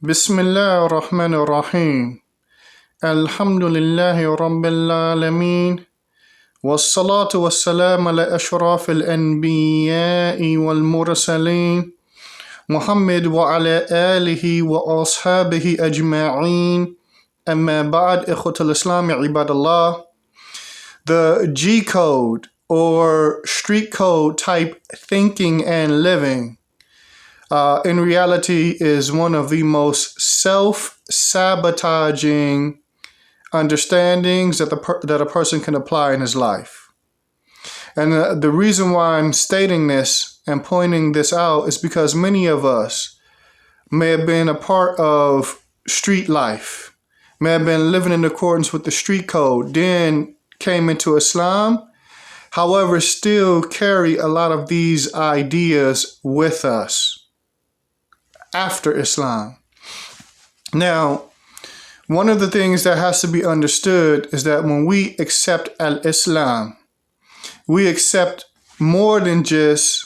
Bismillah ar-Rahman ar-Rahim. Alhamdulillahi Rabbil Alameen. Wassalatu wassalam ala ashraf al-anbiya'i wal-mursaleen. Muhammad wa ala alihi wa ashabihi ajma'een. Amma ba'd, ikhwatul Islam, ibadallah. The G code or street code type thinking and living in reality is one of the most self-sabotaging understandings that a person can apply in his life. And the reason why I'm stating this and pointing this out is because many of us may have been a part of street life, may have been living in accordance with the street code, then came into Islam, however, still carry a lot of these ideas with us after Islam. Now, one of the things that has to be understood is that when we accept al-Islam, we accept more than just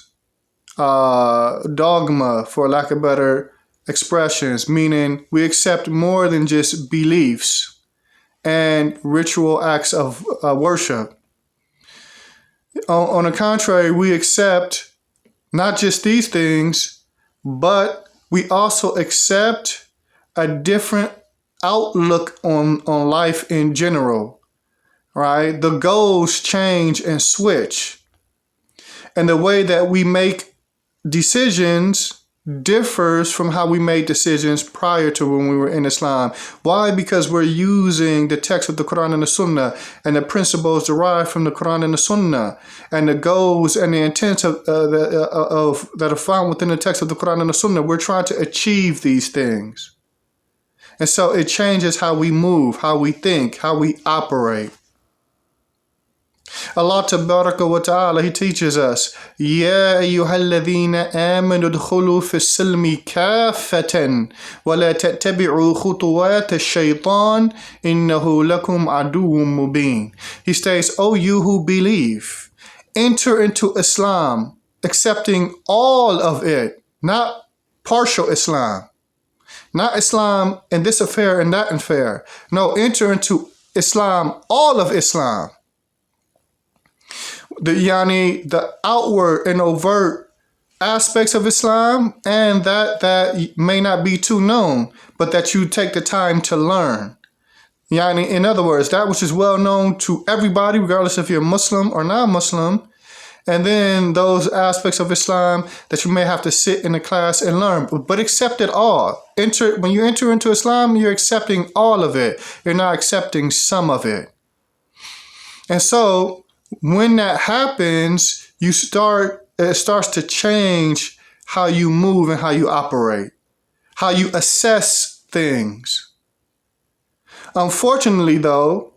dogma, for lack of better expressions, meaning we accept more than just beliefs and ritual acts of worship. On the contrary, we accept not just these things, but we also accept a different outlook on life in general, right? The goals change and switch. And the way that we make decisions differs from how we made decisions prior to when we were in Islam. Why? Because we're using the text of the Quran and the Sunnah and the principles derived from the Quran and the Sunnah and the goals and the intents that are found within the text of the Quran and the Sunnah. We're trying to achieve these things. And so it changes how we move, how we think, how we operate. Allah Tabaraka wa Ta'ala, He teaches us, Ya ayyuhalladhina amanu dkhulu fi silmi kaffatan wa la tattabi'u khutuwat ash-shaytan innahu lakum aduwwun mubin. He states, O you who believe, enter into Islam, accepting all of it, not partial Islam. Not Islam in this affair and that affair. No, enter into Islam, all of Islam. The outward and overt aspects of Islam, and that may not be too known, but that you take the time to learn. In other words, that which is well known to everybody, regardless if you're Muslim or non-Muslim, and then those aspects of Islam that you may have to sit in a class and learn, but accept it all. When you enter into Islam, you're accepting all of it. You're not accepting some of it. And so when that happens, it starts to change how you move and how you operate, how you assess things. Unfortunately, though,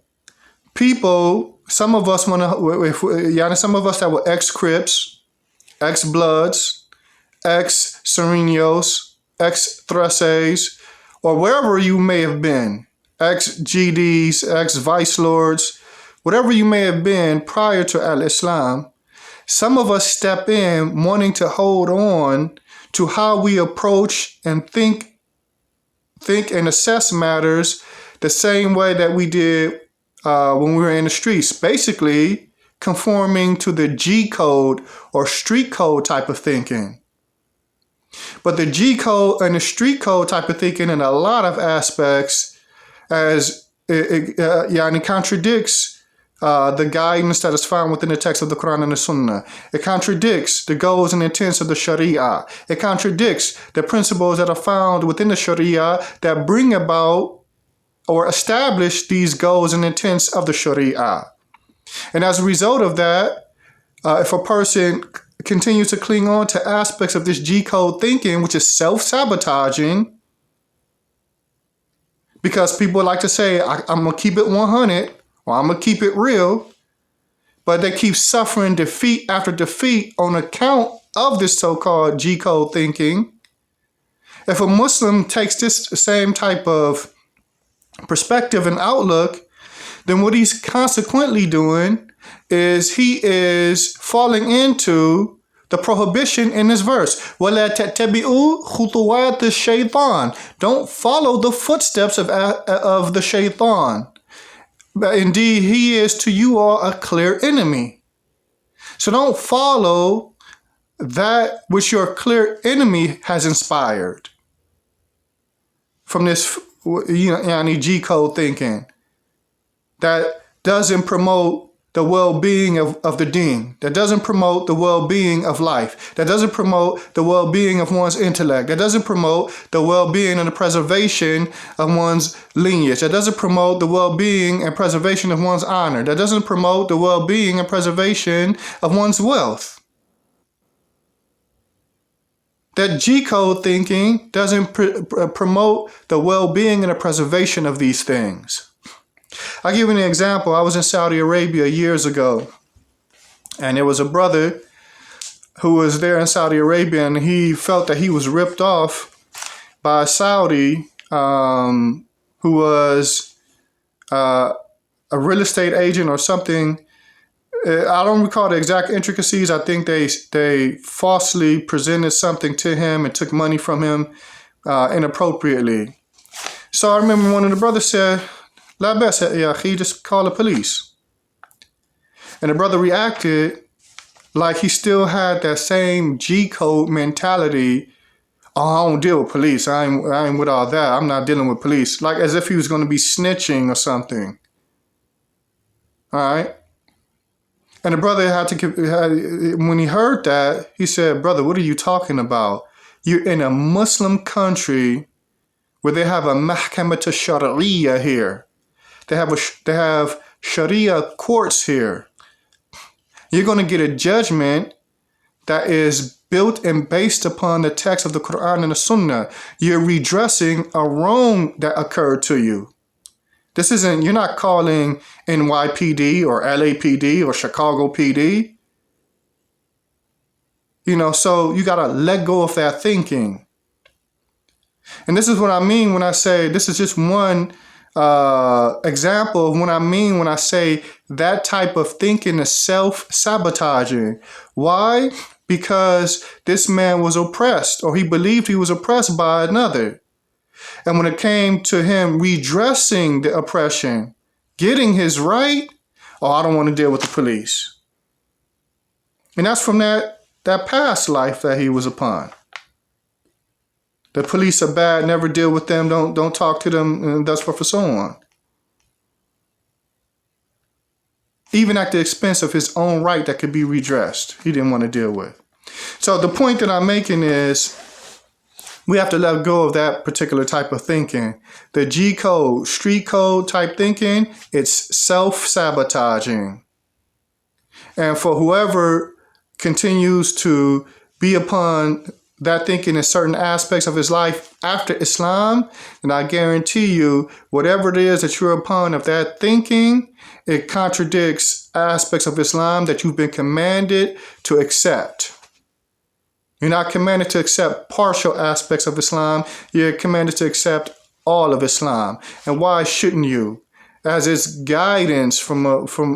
some of us that were ex-Crips, ex-Bloods, ex-Serenos, ex-Thresses, or wherever you may have been, ex-GDs, ex-Vice Lords, whatever you may have been prior to al-Islam, some of us step in wanting to hold on to how we approach and think and assess matters the same way that we did when we were in the streets, basically conforming to the G code or street code type of thinking. But the G code and the street code type of thinking in a lot of aspects it contradicts the guidance that is found within the text of the Quran and the Sunnah. It contradicts the goals and intents of the Sharia. It contradicts the principles that are found within the Sharia that bring about or establish these goals and intents of the Sharia. And as a result of that, if a person continues to cling on to aspects of this G-code thinking, which is self-sabotaging, because people like to say, I'm going to keep it 100, or I'm going to keep it real, but they keep suffering defeat after defeat on account of this so-called G-code thinking. If a Muslim takes this same type of perspective and outlook, then what he's consequently doing is he is falling into the prohibition in this verse. وَلَا تَتَّبِعُوا خُطُوَاتِ الشَّيْطَانِ. Don't follow the footsteps of the shaitan. But indeed, he is to you all a clear enemy. So don't follow that which your clear enemy has inspired from this G-code thinking that doesn't promote the well-being of the deen, that doesn't promote the well-being of life, that doesn't promote the well-being of one's intellect, that doesn't promote the well-being and the preservation of one's lineage, that doesn't promote the well-being and preservation of one's honor, that doesn't promote the well-being and preservation of one's wealth. That G-code thinking doesn't promote the well-being and the preservation of these things. I'll give you an example. I was in Saudi Arabia years ago, and there was a brother who was there in Saudi Arabia, and he felt that he was ripped off by a Saudi who was a real estate agent or something. I don't recall the exact intricacies. I think they falsely presented something to him and took money from him inappropriately. So I remember one of the brothers said, La basa, ya akhi, just call the police. And the brother reacted like he still had that same G-code mentality. Oh, I don't deal with police. I ain't with all that. I'm not dealing with police. Like as if he was going to be snitching or something. All right. And the brother when he heard that, he said, brother, what are you talking about? You're in a Muslim country where they have a mahkamata shari'iyya here. They have Sharia courts here. You're going to get a judgment that is built and based upon the text of the Quran and the Sunnah. You're redressing a wrong that occurred to you. You're not calling NYPD or LAPD or Chicago PD. So you got to let go of that thinking. And this is what I mean when I say, this is just one example of what I mean when I say that type of thinking is self-sabotaging. Why? Because this man was oppressed, or he believed he was oppressed by another. And when it came to him redressing the oppression, getting his right, I don't want to deal with the police. And that's from that past life that he was upon. The police are bad, never deal with them, don't talk to them, and thus forth and so on. Even at the expense of his own right that could be redressed, he didn't want to deal with. So the point that I'm making is we have to let go of that particular type of thinking. The G-code, street code type thinking, it's self-sabotaging. And for whoever continues to be upon that thinking in certain aspects of his life after Islam, then I guarantee you, whatever it is that you're upon of that thinking, it contradicts aspects of Islam that you've been commanded to accept. You're not commanded to accept partial aspects of Islam. You're commanded to accept all of Islam. And why shouldn't you? As it's guidance from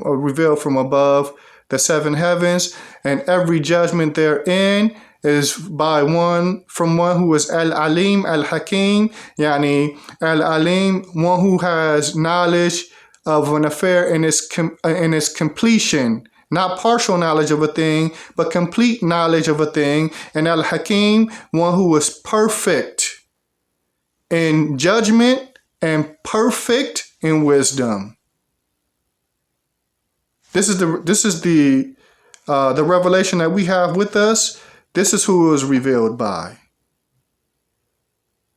revealed from above the seven heavens, and every judgment therein is by one who is Al-Alim, Al-Hakim, yani Al-Alim, one who has knowledge of an affair in its completion. Not partial knowledge of a thing, but complete knowledge of a thing. And Al-Hakim, one who is perfect in judgment and perfect in wisdom. This is the revelation that we have with us. This is who it was revealed by.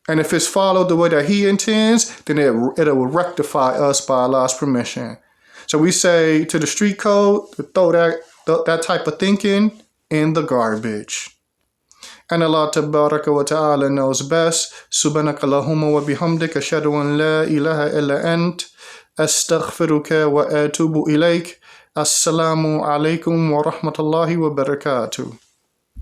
And if it's followed the way that he intends, then it will rectify us by Allah's permission. So we say to the street code to throw that type of thinking in the garbage. And Allah tabaraka wa ta'ala knows best. Subhanaka Allahumma wa bihamdika ashhadu an la ilaha illa ant astaghfiruka wa atubu ilayk. Assalamu alaikum wa rahmatullahi wa barakatuh.